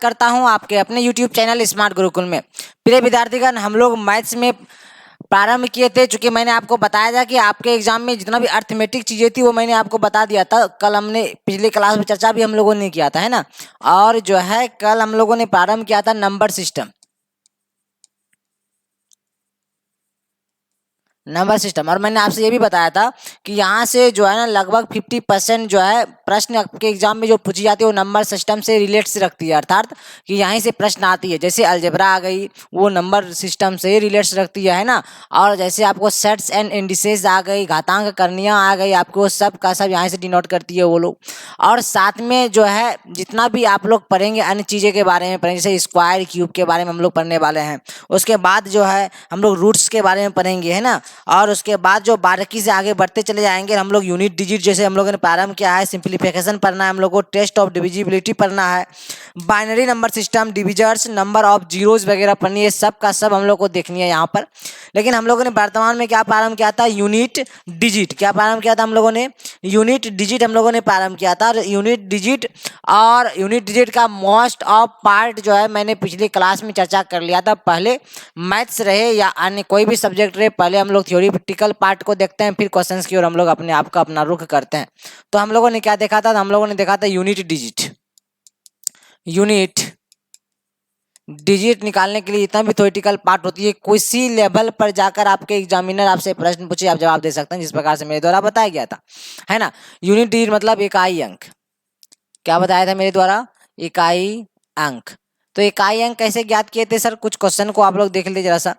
करता हूं आपके अपने YouTube चैनल स्मार्ट गुरुकुल में। प्रिय विद्यार्थीगण, हम लोग मैथ्स में प्रारंभ किए थे, चूंकि मैंने आपको बताया था कि आपके एग्जाम में जितना भी अर्थमेटिक चीजें थी वो मैंने आपको बता दिया था। कल हमने पिछले क्लास में चर्चा भी हम लोगों ने किया था, है ना। और जो है कल हम लोगों ने प्रारंभ किया था नंबर सिस्टम, और मैंने आपसे ये भी बताया था कि यहाँ से जो है ना लगभग 50% जो है प्रश्न आपके एग्जाम में जो पूछी जाती है वो नंबर सिस्टम से रिलेट से रखती है, अर्थात कि यहीं से प्रश्न आती है। जैसे अलजेब्रा आ गई, वो नंबर सिस्टम से रिलेट्स रखती है ना। और जैसे आपको सेट्स एंड इंडिसेस आ गई, घातांक करणियाँ आ गई, आपको सब का सब यहाँ से डिनोट करती है वो लोग। और साथ में जो है जितना भी आप लोग पढ़ेंगे अन्य चीज़ें के बारे में पढ़ेंगे, जैसे स्क्वायर क्यूब के बारे में हम लोग पढ़ने वाले हैं। उसके बाद जो है हम लोग रूट्स के बारे में पढ़ेंगे, है ना। और उसके बाद जो बारीकी से आगे बढ़ते चले जाएंगे, हम लोग यूनिट डिजिट जैसे हम लोगों ने प्रारंभ किया है, सिंप्लीफिकेशन पढ़ना है हम लोग को, टेस्ट ऑफ डिविजिबिलिटी पढ़ना है, binary number system, divisors, number of zeros वगैरह पढ़नी है, सब का सब हम लोग को देखनी है यहाँ पर। लेकिन हम लोगों ने वर्तमान में क्या प्रारंभ किया था, यूनिट डिजिट। क्या प्रारंभ किया था हम लोगों ने, यूनिट डिजिट हम लोगों ने प्रारंभ किया था। और यूनिट डिजिट का मोस्ट ऑफ पार्ट जो है मैंने पिछली क्लास में चर्चा कर लिया था। पहले मैथ्स रहे या अन्य कोई भी सब्जेक्ट रहे, पहले हम लोग थ्योरेटिकल पार्ट को देखते हैं, फिर क्वेश्चंस की ओर हम लोग अपने आप का अपना रुख करते हैं। तो हम लोगों ने क्या देखा था, हम लोगों ने देखा था यूनिट डिजिट निकालने के लिए इतना भी थ्योरेटिकल पार्ट होती है, किसी लेवल पर जाकर आपके एग्जामिनर आपसे प्रश्न पूछे, आप जवाब दे सकते हैं, जिस प्रकार से मेरे द्वारा बताया गया था, है ना। यूनिट डिजिट मतलब इकाई अंक। क्या बताया था मेरे द्वारा, इकाई अंक। तो इकाई अंक कैसे ज्ञात किए थे सर, कुछ क्वेश्चन को आप लोग देख लीजिए जरा सा।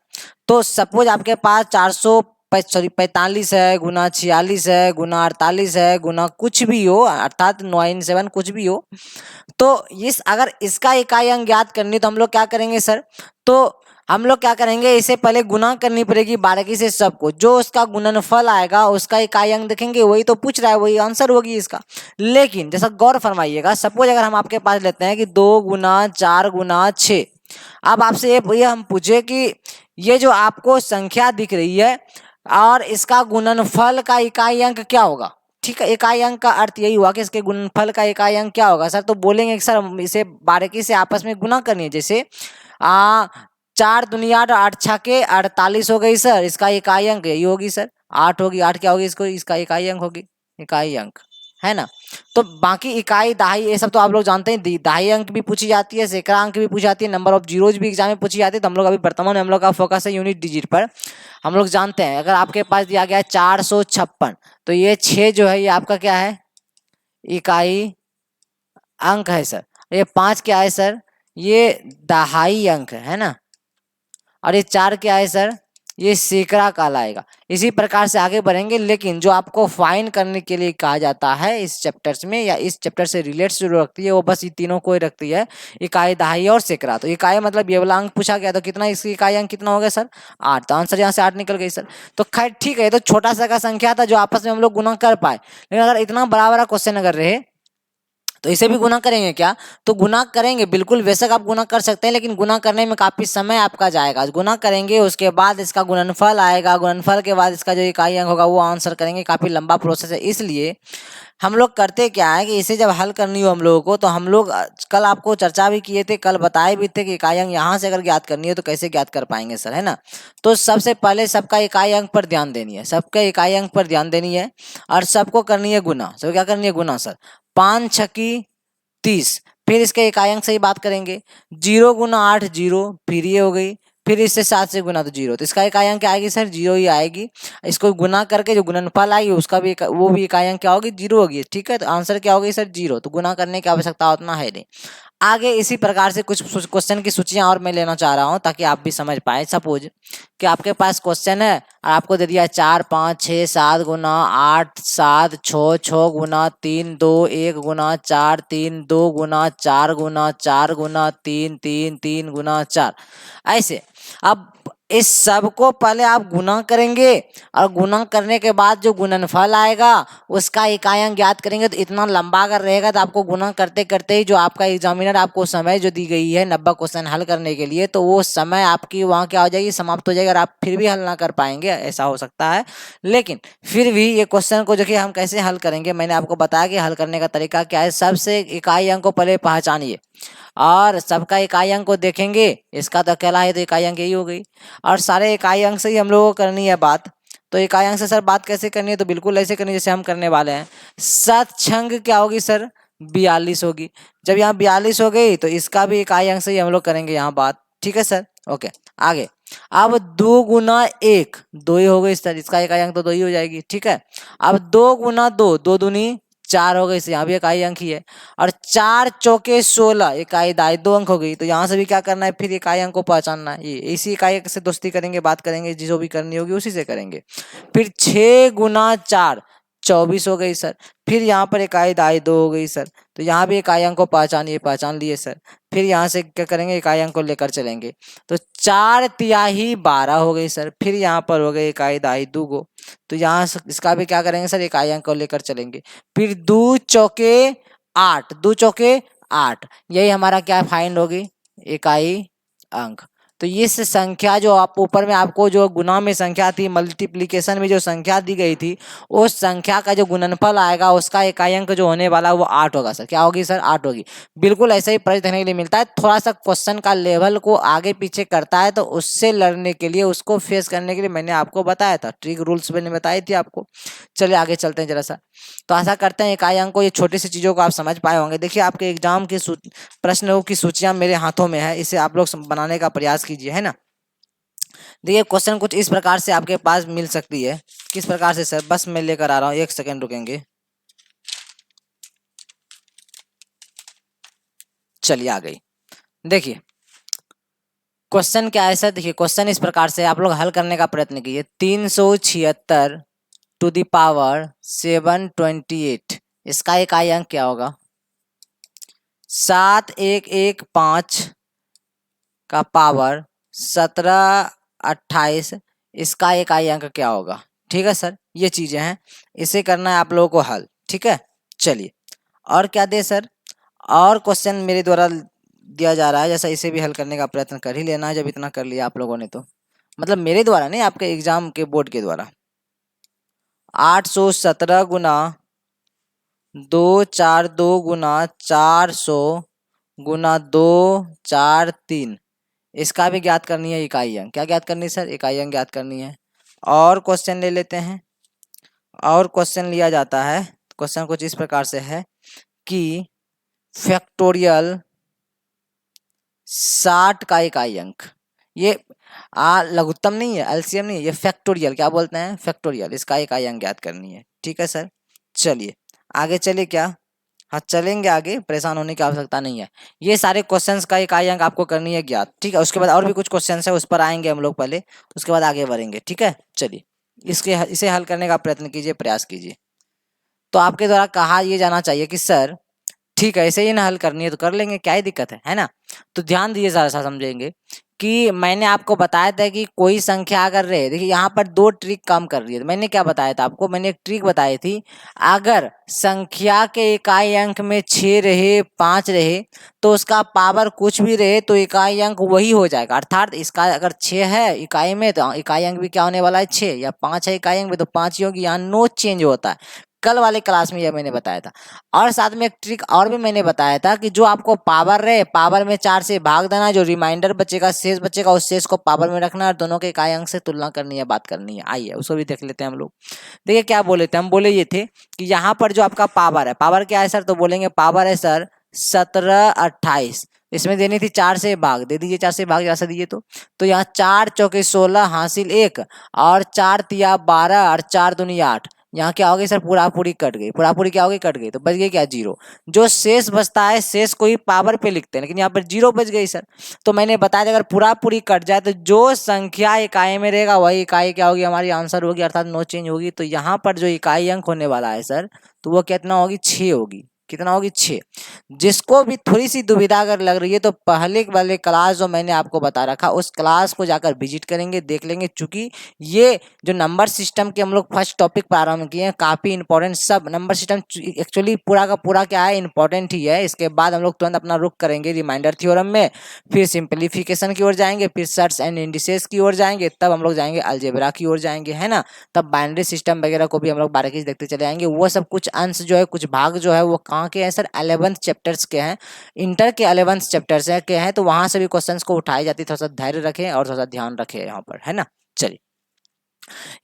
तो सपोज आपके पास 445 है, गुना 46 है, गुना 48 है, गुना कुछ भी हो, अर्थात 997 कुछ भी हो। तो अगर इसका इकाई अंक ज्ञात करनी है तो हम लोग क्या करेंगे सर, तो हम लोग क्या करेंगे, इसे पहले गुना करनी पड़ेगी बारीकी से सबको। जो उसका गुणनफल आएगा उसका इकाई अंक देखेंगे, वही तो पूछ रहा है, वही आंसर होगी इसका। लेकिन जैसा गौर फरमाइएगा, सपोज अगर हम आपके पास लेते हैं कि 2 गुना 4 गुना 6। अब आपसे ये हम पूछे कि ये जो आपको संख्या दिख रही है और इसका गुणनफल का इकाई अंक क्या होगा। ठीक है, इकाई अंक का अर्थ यही हुआ कि इसके गुणनफल का इकाई अंक क्या होगा सर। तो बोलेंगे कि सर इसे बारीकी से आपस में गुना करनी है। जैसे 4 दुनिया 8 छके 48 हो गई सर, इसका इकाई अंक यही होगी सर, 8 होगी। 8 क्या होगी, इसको इसका इकाई अंक होगी, इकाई अंक, है ना। तो बाकी इकाई दहाई ये सब तो आप लोग जानते हैं, दहाई अंक भी पूछी जाती है, सैकड़ा अंक भी पूछी जाती है, नंबर ऑफ जीरोज भी एग्जाम में पूछी जाती है। तो हम लोग अभी वर्तमान में हम लोग का फोकस है यूनिट डिजिट पर। हम लोग जानते हैं अगर आपके पास दिया गया है 456, तो ये 6 जो है ये आपका क्या है, इकाई अंक है सर। ये 5 क्या है सर, ये दहाई अंक है ना। और ये 4 क्या है सर, ये सैकड़ा कहलाएगा। इसी प्रकार से आगे बढ़ेंगे। लेकिन जो आपको फाइन करने के लिए कहा जाता है इस चैप्टर्स में, या इस चैप्टर से रिलेट्स जो रखती है, वो बस ये तीनों को ही रखती है, इकाई, दहाई और सैकड़ा। तो इकाई मतलब ये वाला अंक पूछा गया, तो कितना इसकी इकाई अंक कितना हो गया सर, 8। तो आंसर यहाँ से 8 निकल गई सर। तो खैर ठीक है, तो छोटा सा का संख्या था जो आपस में हम लोग गुना कर पाए। लेकिन अगर इतना बड़ा बड़ा क्वेश्चन अगर रहे तो इसे भी गुना करेंगे क्या, तो गुना करेंगे बिल्कुल, बेशक आप गुना कर सकते हैं, लेकिन गुना करने में काफी समय आपका जाएगा। गुना करेंगे, उसके बाद इसका गुणनफल आएगा, गुणनफल के बाद इसका जो इकाई अंक होगा वो आंसर करेंगे, काफी लंबा प्रोसेस है। इसलिए हम लोग करते क्या है कि इसे जब हल करनी हो हम लोगों को, तो हम लोग कल आपको चर्चा भी किए थे, कल बताए भी थे कि इकाई अंक यहाँ से अगर ज्ञात करनी है तो कैसे ज्ञात कर पाएंगे सर, है ना। तो सबसे पहले सबका इकाई अंक पर ध्यान देनी है, सबके इकाई अंक पर ध्यान देनी है, और सबको करनी है गुना। सब क्या करनी है, गुना सर। 5 छकी 30, फिर इसके इकाई अंक से ही बात करेंगे। 0 गुना 8 0, फिर ये हो गई, फिर इससे 7 से गुना तो 0, तो इसका इकाई अंक क्या आएगी सर, 0 ही आएगी। इसको गुना करके जो गुणनफल आएगी उसका भी वो भी इकाई अंक क्या होगी, 0 होगी। ठीक है, तो आंसर क्या होगी सर, 0। तो गुना करने की आवश्यकता उतना है नहीं। आगे इसी प्रकार से कुछ क्वेश्चन की सूचियां और मैं लेना चाह रहा हूं ताकि आप भी समझ पाए। सपोज कि आपके पास क्वेश्चन है और आपको दे दिया 4 5 6 7 गुना 8 7 6 6 गुना 3 2 1 गुना 4 3 2 गुना 4 गुना 4 गुना 3 3 3 गुना 4, ऐसे। अब इस सब को पहले आप गुना करेंगे, और गुना करने के बाद जो गुणनफल आएगा उसका इकाई अंक ज्ञात करेंगे। तो इतना लंबा अगर रहेगा तो आपको गुना करते करते ही जो आपका एग्जामिनर आपको समय जो दी गई है 90 क्वेश्चन हल करने के लिए, तो वो समय आपकी वहाँ क्या हो जाएगी, समाप्त हो जाएगी, और आप फिर भी हल ना कर पाएंगे, ऐसा हो सकता है। लेकिन फिर भी ये क्वेश्चन को देखिए हम कैसे हल करेंगे, मैंने आपको बताया कि हल करने का तरीका क्या है। सबसे इकाई अंक को पहले पहचानिए, और सबका इकाई अंक को देखेंगे, इसका तो अकेला है तो इकाई अंक यही हो गई, और सारे इकाई अंक से ही हम लोगों को करनी है बात। तो इकाई अंक से सर बात कैसे करनी है, तो बिल्कुल ऐसे करनी जैसे हम करने वाले हैं। 7 छंग क्या होगी सर, 42 होगी। जब यहाँ 42 हो गई तो इसका भी इकाई अंक से ही हम लोग करेंगे यहाँ बात, ठीक है सर। ओके आगे, अब 2 गुना 1 2 ही हो गई सर, इसका इकाई अंक तो 2 ही हो जाएगी, ठीक है। अब 2 गुना 2 2 दूनी 4 हो गई, इसे यहाँ भी इकाई अंक ही है। और 4 चौके 16 इकाई दाई 2 अंक हो गई। तो यहाँ से भी क्या करना है, फिर इकाई अंक को पहचानना है। ये इसी इकाई अंक से दोस्ती करेंगे, बात करेंगे, जो भी करनी होगी उसी से करेंगे। फिर 6 गुना 4 24 हो गई सर। फिर यहाँ पर इकाई दाई 2 हो गई सर। तो यहाँ भी इकाई अंक को पहचानिए, पहचान लिए सर। फिर यहाँ से क्या करेंगे, इकाई अंक को लेकर चलेंगे। तो 4 तिहाई 12 हो गई सर। फिर यहाँ पर हो गई इकाई दाई 2 गो। तो यहाँ से इसका भी क्या करेंगे सर, इकाई अंक को लेकर चलेंगे। फिर 2 चौके 8 2 चौके 8, यही हमारा क्या फाइंड होगी, इकाई अंक। तो इस संख्या जो आप ऊपर में आपको जो गुना में संख्या थी, मल्टीप्लिकेशन में जो संख्या दी गई थी, उस संख्या का जो गुणनफल आएगा उसका इकाई अंक जो होने वाला है वो 8 होगा सर। क्या होगी सर, 8 होगी। बिल्कुल ऐसा ही प्रश्न देखने के लिए मिलता है, थोड़ा सा क्वेश्चन का लेवल को आगे पीछे करता है, तो उससे लड़ने के लिए, उसको फेस करने के लिए मैंने आपको बताया था, ट्रिक रूल्स मैंने बताई थी आपको। चलिए आगे चलते हैं जरा सा। तो आशा करते हैं इकाई अंक को, ये छोटी सी चीजों को आप समझ पाए होंगे। देखिए आपके एग्जाम की प्रश्नों की सूचियां मेरे हाथों में है, इसे आप लोग बनाने का प्रयास कीजिए, है ना। देखिए क्वेश्चन कुछ इस प्रकार से आपके पास मिल सकती है। किस प्रकार से सर, बस मैं लेकर आ रहा हूँ, 1 सेकंड रुकेंगे। चलिए आ गई। देखिए क्वेश्चन क्या है सर, देखिए क्वेश्चन इस प्रकार से आप लोग हल करने का प्रयत्न कीजिए। 376 टू द पावर 728, इसका इकाई अंक क्या होगा। 7115 का पावर 1728, इसका इकाई अंक क्या होगा। ठीक है सर, ये चीजें हैं, इसे करना है आप लोगों को हल, ठीक है। चलिए और क्या दे सर, और क्वेश्चन मेरे द्वारा दिया जा रहा है, जैसा इसे भी हल करने का प्रयत्न कर ही लेना है, जब इतना कर लिया आप लोगों ने तो। मतलब मेरे द्वारा नहीं, आपके एग्जाम के बोर्ड के द्वारा। 817 गुना 242 गुना 400 गुना 243, इसका भी ज्ञात करनी है इकाई अंक। क्या ज्ञात करनी है सर, इकाई अंक ज्ञात करनी है। और क्वेश्चन ले लेते हैं, और क्वेश्चन लिया जाता है। क्वेश्चन कुछ इस प्रकार से है कि फैक्टोरियल 60 का इकाई अंक, ये लघुत्तम नहीं है, एलसीएम नहीं है, ये फैक्टोरियल क्या बोलते हैं, फैक्टोरियल, इसका इकाई अंक ज्ञात करनी है। ठीक है सर, चलिए आगे चलिए। क्या, हाँ चलेंगे आगे, परेशान होने की आवश्यकता नहीं है। ये सारे क्वेश्चंस का इकाई अंक आपको करनी है ज्ञात, ठीक है। उसके बाद और भी कुछ क्वेश्चंस है, उस पर आएंगे हम लोग पहले, उसके बाद आगे बढ़ेंगे, ठीक है। चलिए इसे हल करने का प्रयत्न कीजिए, प्रयास कीजिए। तो आपके द्वारा कहा यह जाना चाहिए कि सर ठीक है, ऐसे ही ना हल करनी है तो कर लेंगे, क्या ही दिक्कत है ना। तो ध्यान दीजिए, सारा सा समझेंगे कि मैंने आपको बताया था कि कोई संख्या अगर रहे, देखिए यहाँ पर 2 ट्रिक काम कर रही है। तो मैंने क्या बताया था आपको, मैंने एक ट्रिक बताई थी, अगर संख्या के इकाई अंक में 6 रहे, 5 रहे, तो उसका पावर कुछ भी रहे तो इकाई अंक वही हो जाएगा। अर्थात इसका अगर 6 है इकाई में तो इकाई अंक भी क्या होने वाला है 6, या 5 है इकाई अंक में तो 5 ही होगी, यहाँ नो चेंज होता है। कल वाले क्लास में यह मैंने बताया था। और साथ में एक ट्रिक और भी मैंने बताया था कि जो आपको पावर रहे, पावर में 4 से भाग देना, जो रिमाइंडर बचेगा, शेष बचेगा, उस शेष को पावर में रखना और दोनों के इकाई अंक से तुलना करनी है, बात करनी है। आइए उसको भी देख लेते हैं हम लोग। देखिए क्या बोले थे हम, बोले ये थे कि यहाँ पर जो आपका पावर है, पावर क्या है सर, तो बोलेंगे पावर है सर 1728, इसमें देनी थी 4 से भाग, दे दीजिए 4 से भाग जैसा दीजिए। तो यहाँ 4 चौके 16 हासिल 1, और 4 तिया 12 और 4 दूनी 8, यहाँ क्या हो गई सर, पूरा पूरी कट गई, पूरा पूरी क्या हो गई, कट गई, तो बच गई क्या 0। जो शेष बचता है, शेष को ही पावर पे लिखते हैं, लेकिन यहाँ पर 0 बच गई सर। तो मैंने बताया था अगर पूरा पूरी कट जाए तो जो संख्या इकाई में रहेगा वही इकाई क्या होगी, हमारी आंसर होगी, अर्थात नो चेंज होगी। तो यहाँ पर जो इकाई अंक होने वाला है सर, तो वो कितना होगी, 6 होगी। कितना होगी, 6। जिसको भी थोड़ी सी दुविधा अगर लग रही है तो पहले वाले क्लास जो मैंने आपको बता रखा, उस क्लास को जाकर विजिट करेंगे, देख लेंगे। चूंकि ये जो नंबर सिस्टम के हम लोग फर्स्ट टॉपिक प्रारंभ किए हैं, काफी इंपॉर्टेंट, सब नंबर सिस्टम एक्चुअली पूरा का पूरा क्या है, इंपॉर्टेंट ही है। इसके बाद हम लोग तुरंत अपना रुख करेंगे रिमाइंडर थ्योरम में, फिर सिंप्लीफिकेशन की ओर जाएंगे, फिर सर्ट्स एंड इंडिसेस की ओर जाएंगे, तब हम लोग जाएंगे अलजेब्रा की ओर जाएंगे, है ना। तब बाइनरी सिस्टम वगैरह को भी हम लोग बारीकी से देखते चले आएंगे। वो सब कुछ अंश जो है, कुछ भाग जो है वो कहाँ के हैं सर, 11th चैप्टर्स के हैं, इंटर के 11th चैप्टर्स के हैं, तो वहां से भी क्वेश्चंस को उठाई जाती है। थोड़ा सा धैर्य रखें और थोड़ा सा ध्यान रखें यहाँ पर, है ना। चलिए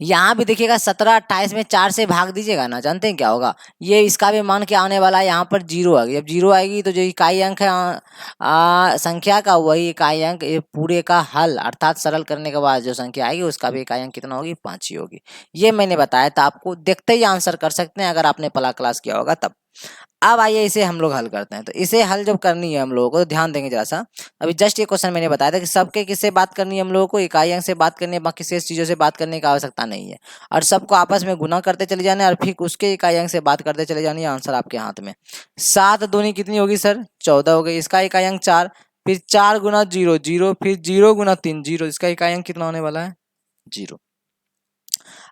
यहाँ भी देखिएगा 17 28 में 4 से भाग दीजिएगा ना, जानते हैं क्या होगा, ये इसका भी मान क्या आने वाला है, यहाँ पर जीरो आएगी। जब जीरो आएगी तो जो इकाई अंक है संख्या का, वही इकाई अंक ये पूरे का हल, अर्थात सरल करने के बाद जो संख्या आएगी उसका भी इकाई अंक कितना होगी, 5 ही होगी। ये मैंने बताया था आपको, देखते ही आंसर कर सकते हैं अगर आपने पहला क्लास किया होगा तब। अब आइए इसे हम लोग हल करते हैं। तो इसे हल जब करनी है हम लोगों को, तो ध्यान देंगे जरा सा। अभी जस्ट ये क्वेश्चन मैंने बताया था कि सबके किससे बात करनी है हम लोगों को, इकाई अंक से बात करनी है, बाकी शेष चीजों से बात करने की आवश्यकता नहीं है। और सबको आपस में गुना करते चले जाने और फिर उसके इकाई अंक से बात करते चले जाने, आंसर आपके हाथ में। 7 दूनी कितनी होगी सर, 14 हो गई, इसका इकाई अंक 4, फिर 4 गुना 0 0, फिर 0 गुना 3 0, इसका इकाई अंक कितना होने वाला है, 0।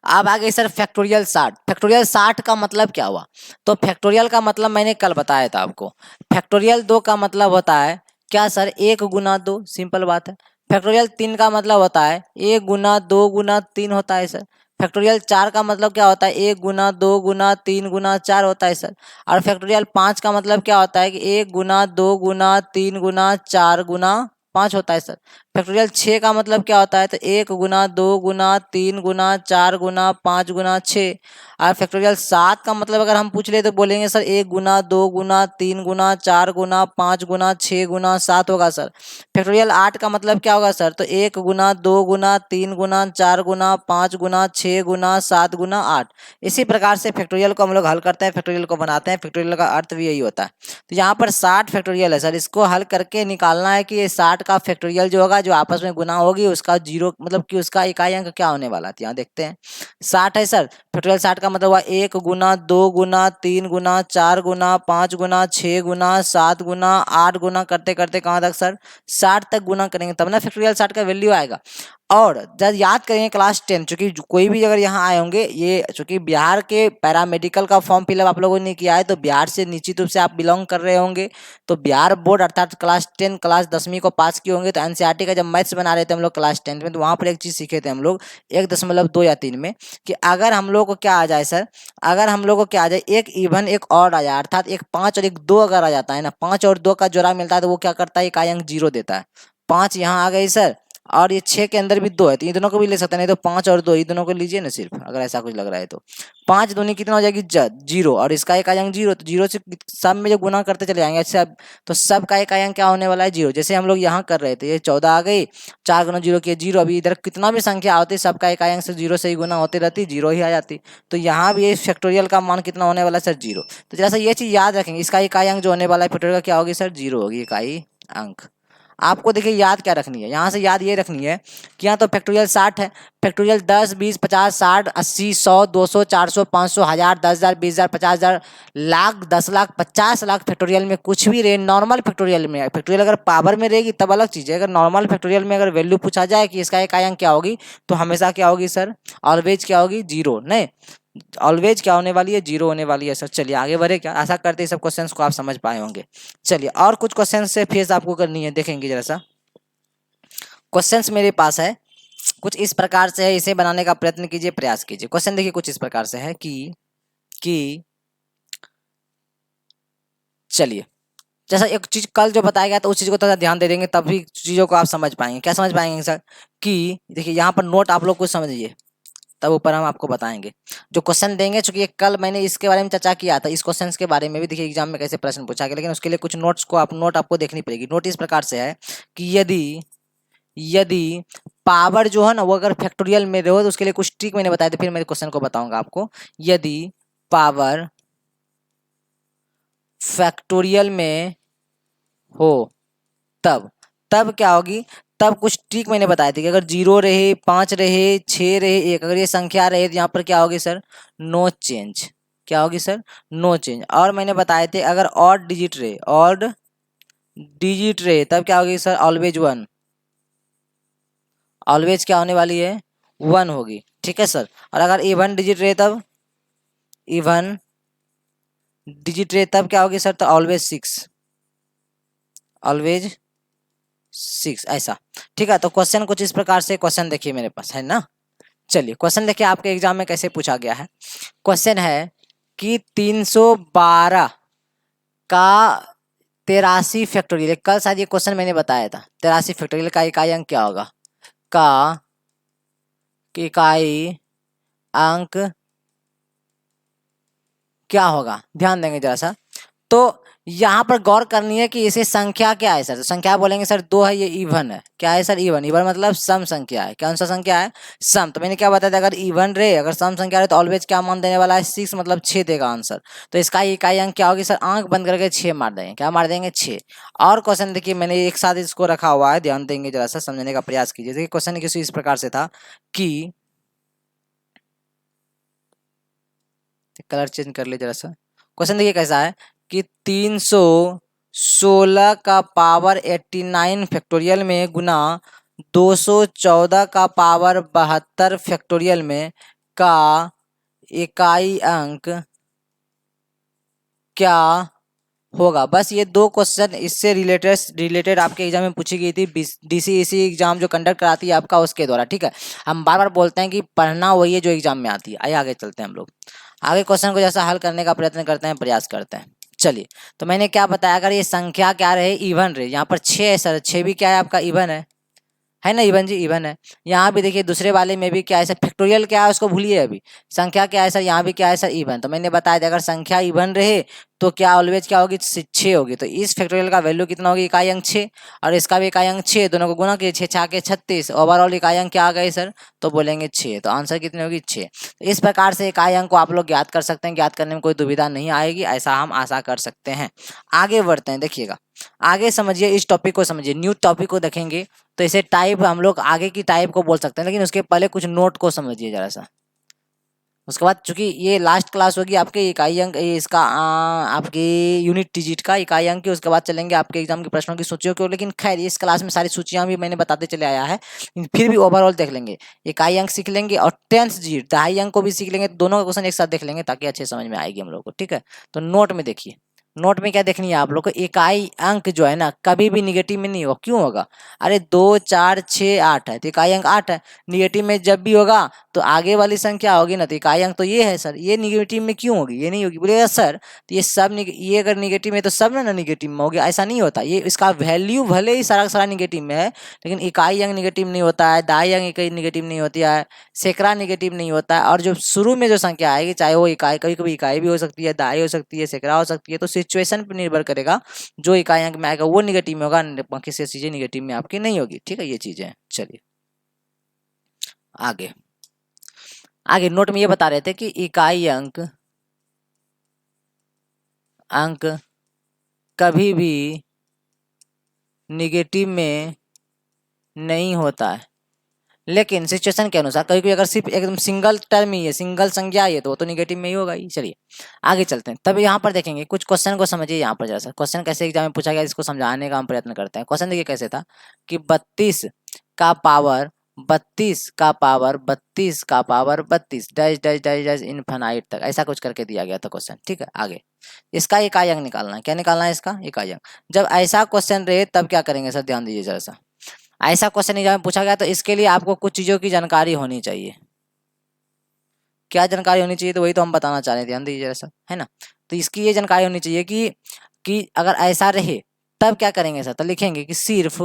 अब आ गई सर फैक्टोरियल 60। फैक्टोरियल 60 का मतलब क्या हुआ, तो फैक्टोरियल का मतलब मैंने कल बताया था आपको। फैक्टोरियल 2 का मतलब होता है क्या सर, 1 गुना 2, सिंपल बात है। फैक्टोरियल 3 का मतलब होता है 1 गुना 2 गुना 3 होता है सर। फैक्टोरियल 4 का मतलब क्या होता है, 1 गुना 2 गुना 3 गुना 4 होता है सर। और फैक्टोरियल 5 का मतलब क्या होता है कि 1 गुना 2 गुना 3 गुना 4 गुना 5 होता है सर। फैक्टोरियल 6 का मतलब क्या होता है, तो 1 गुना 2 गुना 3 गुना 4 गुना 5 गुना 6। और फैक्टोरियल 7 का मतलब अगर हम पूछ ले तो बोलेंगे सर 1 गुना 2 गुना 3 गुना 4 गुना 5 गुना 6 गुना 7 होगा सर। फैक्टोरियल 8 का मतलब क्या होगा सर, तो 1 गुना 2 गुना 3 गुना 4 गुना 5 गुना 6 गुना 7 गुना 8। इसी प्रकार से फैक्टोरियल को हम लोग हल करते हैं, फैक्टोरियल को बनाते हैं। फैक्टोरियल का अर्थ भी यही होता है। तो यहाँ पर 60 फैक्टोरियल है सर, इसको हल करके निकालना है कि ये 60 का फैक्टोरियल जो होगा, जो आपस में गुना होगी, उसका जीरो मतलब कि उसका इकाई अंक क्या होने वाला है। यहाँ देखते हैं 60 है सर, फैक्टोरियल 60 का मतलब हुआ 1 गुना 2 गुना 3 गुना 4 गुना 5 गुना 6 गुना 7 गुना 8 गुना करते करते कहाँ तक सर, 60 तक गुना करेंगे तब ना फैक्टोरियल 60 का वैल्यू आएगा। और जब याद करेंगे क्लास 10, चूंकि कोई भी अगर यहाँ आए होंगे, ये चूंकि बिहार के पैरामेडिकल का फॉर्म फिलअप आप लोगों ने किया है, तो बिहार से निश्चित रूप से आप बिलोंग कर रहे होंगे। तो बिहार बोर्ड अर्थात क्लास 10 क्लास 10वीं को पास किए होंगे। तो एनसीईआरटी का जब मैथ्स बना रहे थे हम लोग क्लास 10 में, तो वहाँ पर एक चीज़ सीखे थे हम लोग 1.2 या 3 में, कि अगर हम लोग को क्या आ जाए सर, अगर हम लोग को क्या आ जाए, एक इवन एक ऑड आ जाए, अर्थात एक 5 और एक 2 अगर आ जाता है ना, 5 और 2 का जोड़ा मिलता है, तो वो क्या करता है, इकाई अंक 0 देता है। 5 यहाँ आ गई सर, और ये 6 के अंदर भी 2 है, तो ये दोनों को भी ले सकते हैं, नहीं तो 5 और 2 ये दोनों को लीजिए ना सिर्फ, अगर ऐसा कुछ लग रहा है तो। 5 दूनी कितना हो जाएगी, 0, और इसका इकाई अंक 0, तो 0 से सब में जो गुना करते चले जाएंगे सब, तो सब का इकाई अंक क्या होने वाला है, 0। जैसे हम लोग यहाँ कर रहे थे, ये 14 आ गई, 4 गुना 0 किए 0। अभी इधर कितना भी संख्या होती, सबका इकाई अंक से 0 से ही गुना होती रहती, 0 ही आ जाती। तो यहाँ भी ये फैक्टोरियल का मान कितना होने वाला है सर, 0। तो जैसा ये चीज याद रखेंगे, इसका इकाई अंक जो होने वाला है फैक्टोरियल का क्या होगी सर, 0 होगी इकाई अंक। आपको देखिए याद क्या रखनी है, यहाँ से याद ये रखनी है कि यहाँ तो फैक्टोरियल 60 है, फैक्टोरियल 10 20 50 60 80 100 200 400 500 1000 10,000 20,000 50,000 लाख 10 लाख 50 लाख फैक्टोरियल में कुछ भी रहे, नॉर्मल फैक्टोरियल में। फैक्टोरियल अगर पावर में रहेगी तब अलग चीज़ है, अगर नॉर्मल फैक्टोरियल में अगर वैल्यू पूछा जाए कि इसका इकाई अंक क्या होगी, तो हमेशा क्या होगी सर, ऑलवेज क्या होगी, 0 नहीं, ऑलवेज क्या होने वाली है, 0 होने वाली है सर। चलिए आगे बढ़े क्या, आशा करते हैं सब क्वेश्चंस को आप समझ पाए होंगे। चलिए और कुछ क्वेश्चंस से फेस आपको करनी है, देखेंगे जरा सा। क्वेश्चंस मेरे पास है कुछ इस प्रकार से है, इसे बनाने का प्रयत्न कीजिए, प्रयास कीजिए। क्वेश्चन देखिए कुछ इस प्रकार से है कि चलिए जैसा एक चीज कल जो बताया गया था उस चीज को थोड़ा ध्यान दे देंगे, तभी चीजों को आप समझ पाएंगे। क्या समझ पाएंगे सर, कि देखिए यहाँ पर नोट आप लोग कुछ समझिए, तब ऊपर हम आपको बताएंगे जो क्वेश्चन देंगे। चूंकि कल मैंने इसके बारे में चर्चा किया था, इस क्वेश्चन के बारे में भी देखिए एग्जाम में कैसे प्रश्न पूछा गया, लेकिन उसके लिए कुछ नोट आपको देखनी पड़ेगी। नोट इस प्रकार से है कि यदि पावर जो है ना वो अगर फैक्टोरियल में रहो, तो उसके लिए कुछ ट्रिक मैंने बताया था, फिर मैं क्वेश्चन को बताऊंगा आपको। यदि पावर फैक्टोरियल में हो तब क्या होगी, तब कुछ ट्रिक मैंने बताया था कि अगर 0 रहे 5 रहे 6 रहे 1, अगर ये संख्या रहे तो यहाँ पर क्या होगी सर, नो चेंज। क्या होगी सर, नो चेंज। और मैंने बताए थे अगर ऑड डिजिट रहे तब क्या होगी सर, ऑलवेज 1। ऑलवेज क्या होने वाली है, 1 होगी, ठीक है सर। और अगर इवन डिजिट रहे तब क्या होगी सर, तो ऑलवेज 6 ऐसा, ठीक है। तो क्वेश्चन कुछ इस प्रकार से, क्वेश्चन देखिए मेरे पास है ना। चलिए क्वेश्चन देखिए आपके एग्जाम में कैसे पूछा गया है। क्वेश्चन है कि 312 का 83 फैक्टोरियल, कल शायद ये क्वेश्चन मैंने बताया था। 83 फैक्टोरियल का इकाई अंक क्या होगा? का इकाई अंक क्या होगा, ध्यान देंगे जरा सा। तो यहाँ पर गौर करनी है कि इसे संख्या क्या है सर, तो संख्या बोलेंगे सर 2 है, ये इवन है। क्या है सर? इवन। इवन मतलब सम संख्या है। कौन सा संख्या है? सम। तो मैंने क्या बताया था, अगर इवन रहे, अगर सम संख्या रहे तो ऑलवेज क्या मान देने वाला है? 6, मतलब 6 देगा आंसर। तो इसका इकाई अंक क्या होगी सर? आंख बंद करके 6 मार देंगे। क्या मार देंगे? 6। और क्वेश्चन देखिए, मैंने एक साथ इसको रखा हुआ है, ध्यान देंगे जरा सा, समझने का प्रयास कीजिए। देखिए क्वेश्चन किसी इस प्रकार से था कि, कलर चेंज कर ले जरा सा। क्वेश्चन देखिए कैसा है कि 316 का पावर 89 फैक्टोरियल में गुना 214 का पावर 72 फैक्टोरियल में का इकाई अंक क्या होगा। बस ये दो क्वेश्चन इससे रिलेटेड आपके एग्जाम में पूछी गई थी, डीसीईसी एग्जाम जो कंडक्ट कराती है आपका, उसके द्वारा। ठीक है, हम बार बार बोलते हैं कि पढ़ना वही है जो एग्जाम में आती है। आइए आगे चलते हैं हम लोग, आगे क्वेश्चन को जैसा हल करने का प्रयत्न करते हैं, प्रयास करते हैं। चलिए, तो मैंने क्या बताया, अगर ये संख्या क्या रहे? इवन रहे। यहाँ पर 6 है सर, 6 भी क्या है आपका? इवन है ना? इवन जी, इवन है। यहाँ भी देखिए दूसरे वाले में भी क्या है सर? फैक्टोरियल क्या है उसको भूलिए अभी, संख्या क्या है सर? यहाँ भी क्या है सर? इवन। तो मैंने बताया था अगर संख्या इवन रहे तो क्या ऑलवेज क्या होगी? 6 होगी। तो इस फैक्टोरियल का वैल्यू कितना होगी? इकाई अंक 6, और इसका भी इकाई अंक 6, दोनों को गुना किए, 6 6 के 36, ओवरऑल इकाई अंक क्या आ गए सर? तो बोलेंगे 6। तो आंसर कितनी होगी? 6। तो इस प्रकार से इकाई अंक को आप लोग ज्ञात कर सकते हैं, ज्ञात करने में कोई दुविधा नहीं आएगी, ऐसा हम आशा कर सकते हैं। आगे बढ़ते हैं, देखिएगा आगे समझिए, इस टॉपिक को समझिए, न्यू टॉपिक को देखेंगे। तो इसे टाइप हम लोग आगे की टाइप को बोल सकते हैं, लेकिन उसके पहले कुछ नोट को समझिए जरा सा। उसके बाद चूंकि ये लास्ट क्लास होगी आपके इकाई अंक, इसका आपकी यूनिट डिजिट का इकाई अंक की, उसके बाद चलेंगे आपके एग्जाम के प्रश्नों की सूचियों को। लेकिन खैर इस क्लास में सारी सूचियां भी मैंने बताते चले आया है, फिर भी ओवरऑल देख लेंगे। इकाई अंक सीख लेंगे और 10th डिजिट दहाई अंक को भी सीख लेंगे। दोनों का क्वेश्चन एक साथ देख लेंगे ताकि अच्छे समझ में आएगी हम लोग को। ठीक है, तो नोट में देखिए, नोट में क्या देखनी है आप लोग को? इकाई अंक जो है ना कभी भी निगेटिव में नहीं होगा। क्यों होगा? अरे 2 4 6 8 है, तो इकाई अंक 8 है। निगेटिव में जब भी होगा तो आगे वाली संख्या होगी ना, तो इकाई अंक तो ये है सर, ये निगेटिव में क्यों होगी? ये नहीं होगी। बोलेगा सर तो ये सब ये अगर निगेटिव में तो सब ना निगेटिव में होगी, ऐसा नहीं होता। ये इसका वैल्यू भले ही सारा सारा निगेटिव में है, लेकिन इकाई अंक निगेटिव नहीं होता है, दहाई अंक निगेटिव नहीं होती है, सैकड़ा निगेटिव नहीं होता है। और जो शुरू में जो संख्या आएगी, चाहे वो इकाई, कभी कभी इकाई भी हो सकती है, दहाई हो सकती है, सैकड़ा हो सकती है, तो सिचुएशन पर निर्भर करेगा। जो इकाई अंक में आएगा वो निगेटिव में होगा, बाकी से चीजें निगेटिव में आपकी नहीं होगी। ठीक है, ये चीजें। चलिए आगे, आगे नोट में ये बता रहे थे कि इकाई अंक कभी भी निगेटिव में नहीं होता है, लेकिन सिचुएशन के अनुसार कभी कभी अगर सिर्फ एकदम सिंगल टर्म ही है, सिंगल संख्या है, तो वो तो निगेटिव में ही होगा ही। चलिए आगे चलते हैं। तब यहाँ पर देखेंगे कुछ क्वेश्चन को समझिए। यहाँ पर जरा सा क्वेश्चन कैसे एग्जाम में पूछा गया, इसको समझाने का हम प्रयत्न करते हैं। क्वेश्चन देखिए कैसे था कि 32 का पावर 32 का पावर 32 का power 32 dash dash dash dash infinite तक, ऐसा कुछ करके दिया गया था क्वेश्चन। ठीक है, आगे इसका इकाई अंक निकालना है। क्या निकालना है? इसका इकाई अंक। जब ऐसा क्वेश्चन रहे तब क्या करेंगे सर? ध्यान दीजिए जरा सा। ऐसा क्वेश्चन एग्जाम में पूछा गया तो इसके लिए आपको कुछ चीजों की जानकारी होनी चाहिए। क्या जानकारी होनी चाहिए? तो वही तो हम बताना चाह रहे हैं, ध्यान दीजिए जरा सा, है ना। तो इसकी ये जानकारी होनी चाहिए कि अगर ऐसा रहे तब क्या करेंगे सर? तो लिखेंगे कि सिर्फ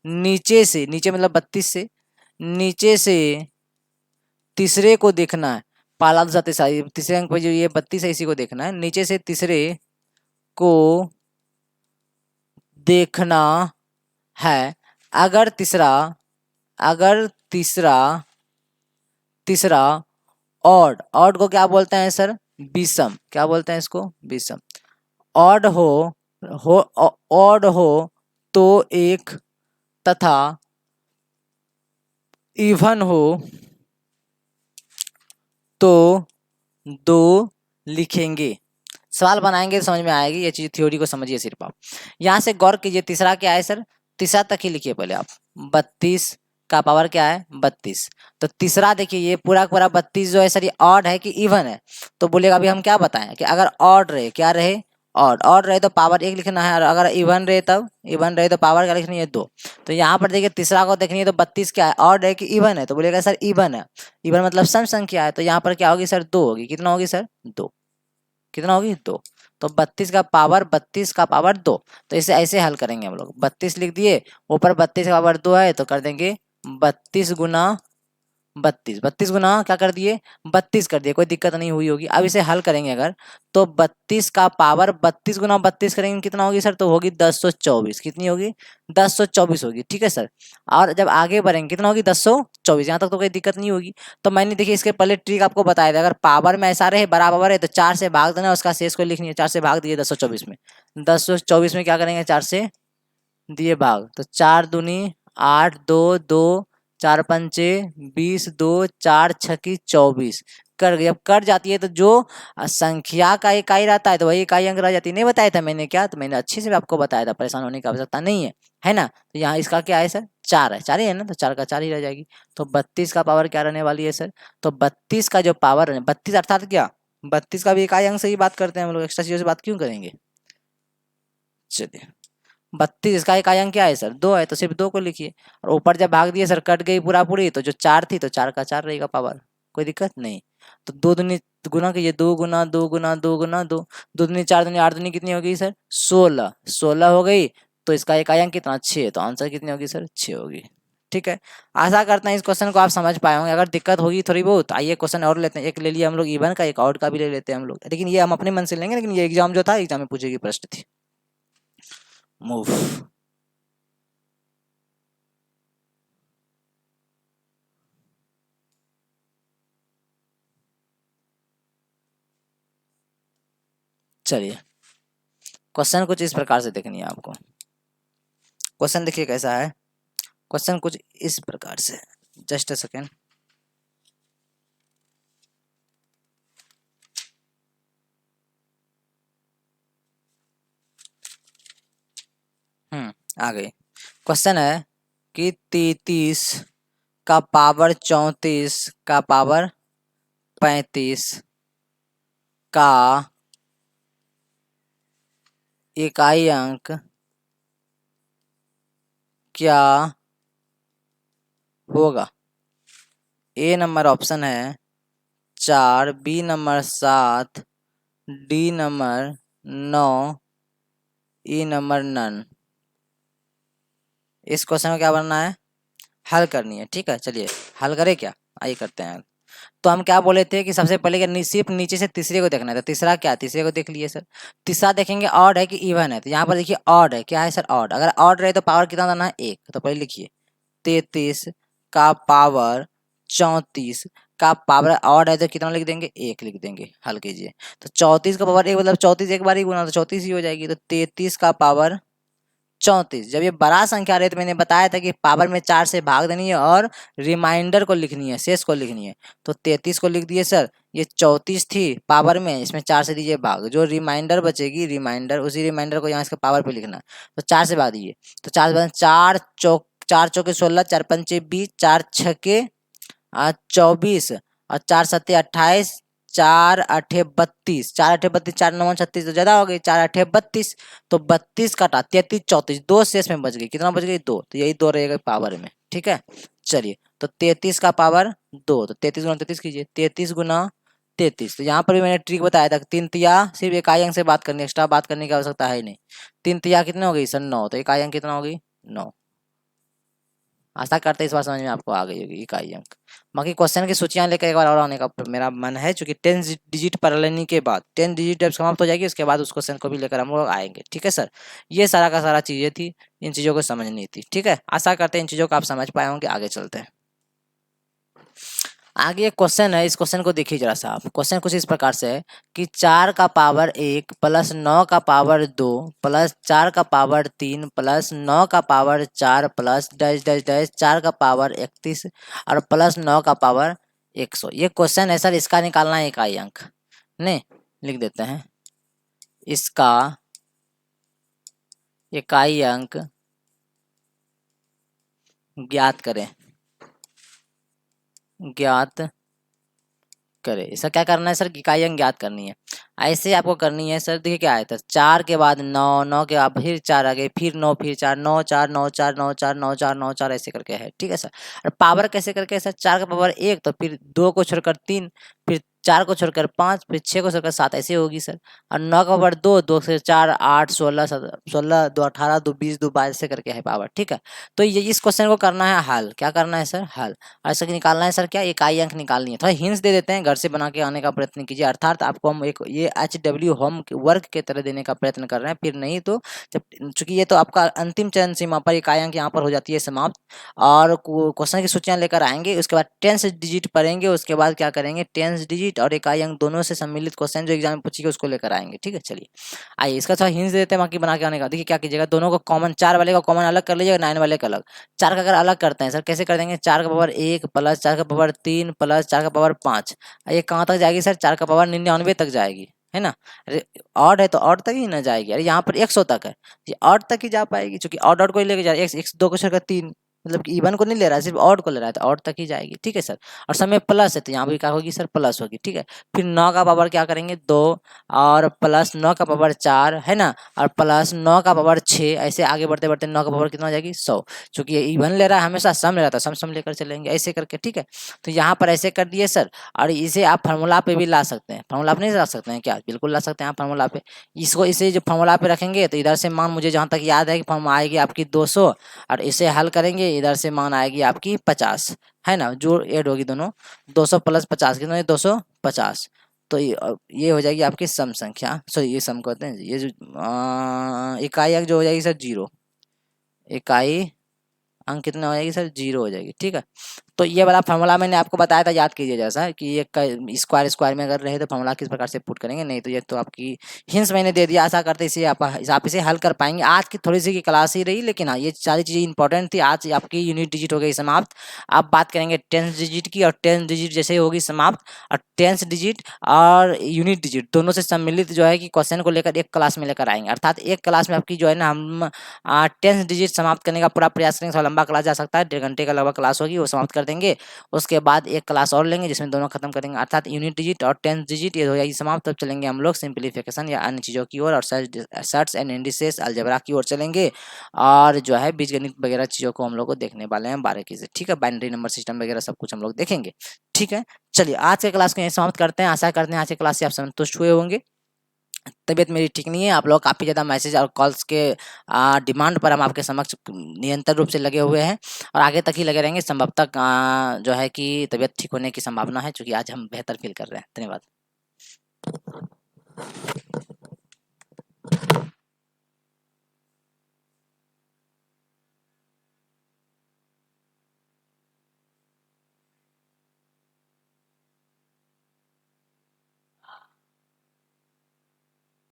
नीचे से, नीचे मतलब 32 से, नीचे से तीसरे को देखना है। पहला दूसरा तीसरा, तीसरे अंक पे जो ये 32 है इसी को देखना है। नीचे से तीसरे को देखना है। अगर तीसरा ऑड को क्या बोलते हैं सर? विषम। क्या बोलते हैं इसको? विषम। ऑड हो तो एक, तथा इवन हो तो 2 लिखेंगे। सवाल बनाएंगे तो समझ में आएगी ये चीज, थ्योरी को समझिए सिर्फ आप। यहां से गौर कीजिए, तीसरा क्या है सर? तीसरा तक ही लिखिए पहले आप। 32 का पावर क्या है? 32। तो तीसरा देखिए ये पूरा पूरा 32 जो है सर, ये ऑड है कि इवन है? तो बोलेगा अभी हम क्या बताएं कि अगर ऑड रहे, क्या रहे? ऑड रहे तो पावर 1 लिखना है, और अगर इवन रहे तब, इवन रहे तो पावर क्या लिखनी है? 2। तो यहाँ पर देखिए तीसरा को देखनी है तो 32 क्या है? ऑड है कि इवन है? तो बोलेगा सर इवन है। इवन मतलब सम संख्या है, तो यहाँ पर क्या होगी सर? 2 होगी। कितना होगी सर? 2। कितना होगी 2। तो 32 का पावर 2। तो इसे ऐसे हल करेंगे हम लोग, 32 लिख दिए, ऊपर 32 का पावर 2 है तो कर देंगे 32 गुना 32 गुना क्या कर दिए 32 कर दिए, कोई दिक्कत नहीं हुई होगी। अब इसे हल करेंगे अगर, तो 32 का पावर 32 गुना 32 करेंगे कितना होगी सर, तो होगी 1024। कितनी होगी 1024 होगी, ठीक है सर। और जब आगे बढ़ेंगे कितना होगी 1024, यहाँ तक तो कोई दिक्कत नहीं होगी। तो मैंने देखिए इसके पहले ट्रिक आपको बताया था, अगर पावर में ऐसा रहे बराबर है तो 4 से भाग देना, उसका शेष को लिखनी है, 4 से भाग दिए 1024 में, 1024 में क्या करेंगे 4 से दिए भाग, तो 4 दूनी 8, 2 2, 4 पंचे 20, 2 4 छकी 24 कर, जब कट जाती है तो जो संख्या का इकाई रहता है तो वही इकाई अंक रह जाती है। नहीं बताया था मैंने क्या, तो मैंने अच्छे से आपको बताया था, परेशान होने की आवश्यकता नहीं है ना। तो यहाँ इसका क्या है सर 4 है, 4 ही है ना, तो 4 का 4 ही रह जाएगी। तो 32 का पावर क्या रहने वाली है सर, तो 32 का जो पावर है 32 अर्थात क्या 32 का भी इकाई अंक से ही बात करते हैं हम लोग, एक्स्ट्रा चीजों से बात क्यों करेंगे। चलिए 32 इसका इकाई अंक क्या है सर 2 है, तो सिर्फ 2 को लिखिए, और ऊपर जब भाग दिए सर कट गई पूरा पूरी, तो जो 4 थी तो 4 का 4 रहेगा पावर, कोई दिक्कत नहीं। तो 2 दूनी गुना कीजिए, 2 गुना 2 गुना 2 गुना 2, 2 दूनी 4 दूनी 8 दूनी कितनी होगी सर 16, 16 हो गई। तो इसका इकाई अंक कितना 6 है, तो आंसर कितनी होगी सर 6 होगी। ठीक है, आशा करते हैं इस क्वेश्चन को आप समझ पाए होंगे। अगर दिक्कत होगी थोड़ी बहुत, आइए क्वेश्चन और लेते हैं, एक ले लिया हम लोग इवन का, एक आउट का भी ले लेते हैं हम लोग, लेकिन ये हम अपने मन से लेंगे, लेकिन ये एग्जाम जो था एग्जाम में पूछेगी प्रश्न थी। मूव, चलिए क्वेश्चन कुछ इस प्रकार से देखनी है आपको। क्वेश्चन देखिए कैसा है, क्वेश्चन कुछ इस प्रकार से, जस्ट अ सेकेंड। आ गई। क्वेश्चन है कि 33 का पावर 34 का पावर 35 का इकाई अंक क्या होगा। ए नंबर ऑप्शन है 4, बी नंबर 7, डी नंबर 9, ई नंबर नन। इस क्वेश्चन को क्या बनना है, हल करनी है। ठीक है, चलिए हल करें क्या, आइए करते हैं। तो हम क्या बोले थे कि सबसे पहले सिर्फ नीचे से तीसरे को देखना है, तो तीसरा क्या, तीसरे को देख लिए सर। तीसरा देखेंगे ऑड है कि इवन है, तो यहाँ पर देखिए ऑड है, क्या है सर ऑड। अगर ऑड रहे तो पावर कितना देना है 1, तो पहले लिखिए 33 का पावर 34 का पावर ऑड है तो कितना लिख देंगे 1 लिख देंगे, हल कीजिए। तो 34 का पावर 1 मतलब 34 एक बार ही गुना तो 34 ही हो जाएगी। तो 33 का पावर 34, जब ये बड़ा संख्या रहे तो मैंने बताया था कि पावर में 4 से भाग देनी है और रिमाइंडर को लिखनी है, शेष को लिखनी है। तो 33 को लिख दिए सर, ये 34 थी पावर में, इसमें 4 से दीजिए भाग, जो रिमाइंडर बचेगी रिमाइंडर, उसी रिमाइंडर को यहाँ इसके पावर पे लिखना। तो 4 से भाग दीजिए, तो 4 से भाग 4 चौके 16, 4 पंचे 20, 4 छके 24 और 4 सत्ते 28, 4 आठे 32, 4 आठे 32, 4 9 36 तो ज्यादा हो गई, 4 आठे 32, तो 32 काटा 33 34, 2 शेष में बच गई, कितना बच गई 2, तो यही 2 रहेगा पावर में। ठीक है, चलिए तो 33 का पावर 2, तो 33 गुना 33 कीजिए, 33 गुना 33। तो यहाँ पर भी मैंने ट्रिक बताया था, 3 तिया सिर्फ इकाई अंक से बात करनी, एक्स्ट्रा बात करने की आवश्यकता है ही नहीं। 3 तिया कितने हो गई सर 9, तो इकाई अंक कितना होगी 9। आशा करते इस बार समझ में आपको आ गई होगी इकाई अंक। बाकी क्वेश्चन की सूचियां लेकर एक बार और आने का मेरा मन है, चूंकि 10 डिजिट पर लेने के बाद 10 डिजिट जब समाप्त हो जाएगी उसके बाद उस क्वेश्चन को भी लेकर हम लोग आएंगे। ठीक है सर, ये सारा का सारा चीजें थी, इन चीजों को समझनी थी। ठीक है, आशा करते हैं इन चीजों को आप समझ पाए होंगे। आगे चलते हैं, आगे एक क्वेश्चन है, इस क्वेश्चन को देखिए जरा सा आप। क्वेश्चन कुछ इस प्रकार से है कि 4 का पावर 1 प्लस 9 का पावर 2 प्लस 4 का पावर 3 प्लस 9 का power 4 plus dash dash dash 4 का पावर 31 और प्लस 9 का पावर 100। ये क्वेश्चन है सर, इसका निकालना है इकाई अंक। नहीं, लिख देते हैं, इसका इकाई अंक ज्ञात करें, ज्ञात करे। इसका क्या करना है सर, इकाई अंक ज्ञात करनी है। ऐसे आपको करनी है सर, देखिए क्या आया था 4 के बाद 9, 9 के बाद फिर 4 आ गए, फिर 9, फिर 4, 9 4 9 4 9 4 9 4 9 4 ऐसे करके है। ठीक है सर, और पावर कैसे करके है सर, 4 का पावर 1 तो फिर 2 को छोड़कर 3, फिर 4 को छोड़कर 5, फिर 6 को छोड़कर 7, ऐसे होगी सर। और 9 का पावर 2, 2 से 4 8 16 16 2 18 2 20 2 22 से करके है पावर, ठीक है। तो ये इस क्वेश्चन को करना है हल, क्या करना है सर, हल। और ऐसा निकालना है सर क्या, इकाई अंक निकालनी है। थोड़ा हिंट्स दे देते हैं, घर से बना के आने का प्रयत्न कीजिए, अर्थात आपको हम एक ये HW होम वर्क के तरह देने का प्रयत्न कर रहे हैं। फिर नहीं तो जब, चूंकि ये तो आपका अंतिम चरण सीमा पर इकाई अंक यहाँ पर हो जाती है समाप्त, और क्वेश्चन की सूचियां लेकर आएंगे, उसके बाद 10 डिजिट पढ़ेंगे, उसके बाद क्या करेंगे 10 डिजिट और इकाई अंक दोनों से सम्मिलित क्वेश्चन जो एग्जाम में पूछेगा उसको लेकर आएंगे, ठीक है। चलिए आइए इसका थोड़ा हिंट्स देते हैं बाकी बना के आने का। देखिए क्या कीजिएगा, दोनों को कॉमन, 4 वाले का कॉमन अलग कर लीजिएगा, 9 वाले का अलग। 4 का अगर अलग करते हैं सर, कैसे कर देंगे, 4 का पावर 1 प्लस 4 का पावर 3 प्लस 4 का पावर 5, ये कहाँ तक जाएगी सर, 4 का पावर 99 तक जाएगी, है ना। अरे ऑड है तो ऑड तक ही ना जाएगी, अरे यहाँ पर 100 तक है, ये ऑड तक ही जा पाएगी, क्योंकि ऑड ऑड को ही लेके जा रहा है, x 2 को छोड़कर 3, मतलब कि इवन को नहीं ले रहा है, सिर्फ ऑड को ले रहा है, तो ऑड तक ही जाएगी, ठीक है सर। और समय प्लस है तो यहाँ भी क्या होगी सर, प्लस होगी, ठीक है। फिर 9 का पावर क्या करेंगे 2, और प्लस 9 का पावर 4, है ना, और प्लस 9 का पावर 6, ऐसे आगे बढ़ते बढ़ते 9 का पावर कितना हो जाएगी 100, क्योंकि ये इवन ले रहा है हमेशा, सम ले रहा था, सम लेकर चलेंगे ऐसे करके, ठीक है। तो यहाँ पर ऐसे कर दिए सर, और इसे आप फार्मूला पे भी ला सकते हैं, फार्मूला पे नहीं ला सकते हैं क्या, बिल्कुल ला सकते हैं आप फार्मूला पे। इसको इसे जो फार्मूला पे रखेंगे तो इधर से मान मुझे जहाँ तक याद है कि फॉर्म आएगी आपकी 200, और इसे हल करेंगे इधर से मान आएगी आपकी 50, है ना, जो ऐड होगी दोनों, 200 प्लस 50 कितना, 250। तो ये हो जाएगी आपकी सम संख्या, सॉरी ये सम कहते हैं, ये जो इकाई अंक जो हो जाएगी सर 0, इकाई अंक कितना हो जाएगी सर, 0 हो जाएगी, ठीक है। तो ये वाला फॉर्मूला मैंने आपको बताया था, याद कीजिए, जैसा कि ये स्क्वायर स्क्वायर में अगर रहे तो फॉर्मूला किस प्रकार से पुट करेंगे, नहीं तो ये तो आपकी हिंट्स मैंने दे दिया, आशा करते इसे आप इसे हल कर पाएंगे। आज की थोड़ी सी की क्लास ही रही, लेकिन हाँ ये सारी चीज़ें इंपॉर्टेंट थी। आज आपकी यूनिट डिजिट हो गई समाप्त, आप बात करेंगे 10 डिजिट की, और 10 डिजिट जैसे ही होगी समाप्त, और 10 डिजिट और यूनिट डिजिट दोनों से सम्मिलित जो है कि क्वेश्चन को लेकर एक क्लास में लेकर आएंगे, अर्थात एक क्लास में आपकी जो है ना हम 10 डिजिट समाप्त करने का पूरा प्रयास करेंगे। थोड़ा लंबा क्लास जा सकता है, 1.5 घंटे का लगभग क्लास होगी, वो समाप्त कर देंगे। उसके बाद एक क्लास और लेंगे जिसमें दोनों खत्म करेंगे, अर्थात यूनिट डिजिट और 10 डिजिट ये हो जाएगी समाप्त। तब चलेंगे हम लोग सिंप्लीफिकेशन या अन्य चीज़ों की ओर, और सर्च एंड इंडिसेस अलजेब्रा की ओर चलेंगे, और जो है बीजगणित वगैरह चीज़ों को हम लोग को देखने वाले हैं बारीकी से, ठीक है। बाइनरी नंबर सिस्टम वगैरह सब कुछ हम लोग देखेंगे, ठीक है। चलिए आज के क्लास को यहीं समाप्त करते हैं, आशा करते हैं आज के क्लास से आप संतुष्ट हुए होंगे। तबीयत मेरी ठीक नहीं है, आप लोग काफ़ी ज़्यादा मैसेज और कॉल्स के डिमांड पर हम आपके समक्ष निरंतर रूप से लगे हुए हैं, और आगे तक ही लगे रहेंगे। संभवतः जो है कि तबीयत ठीक होने की संभावना है, क्योंकि आज हम बेहतर फील कर रहे हैं। धन्यवाद।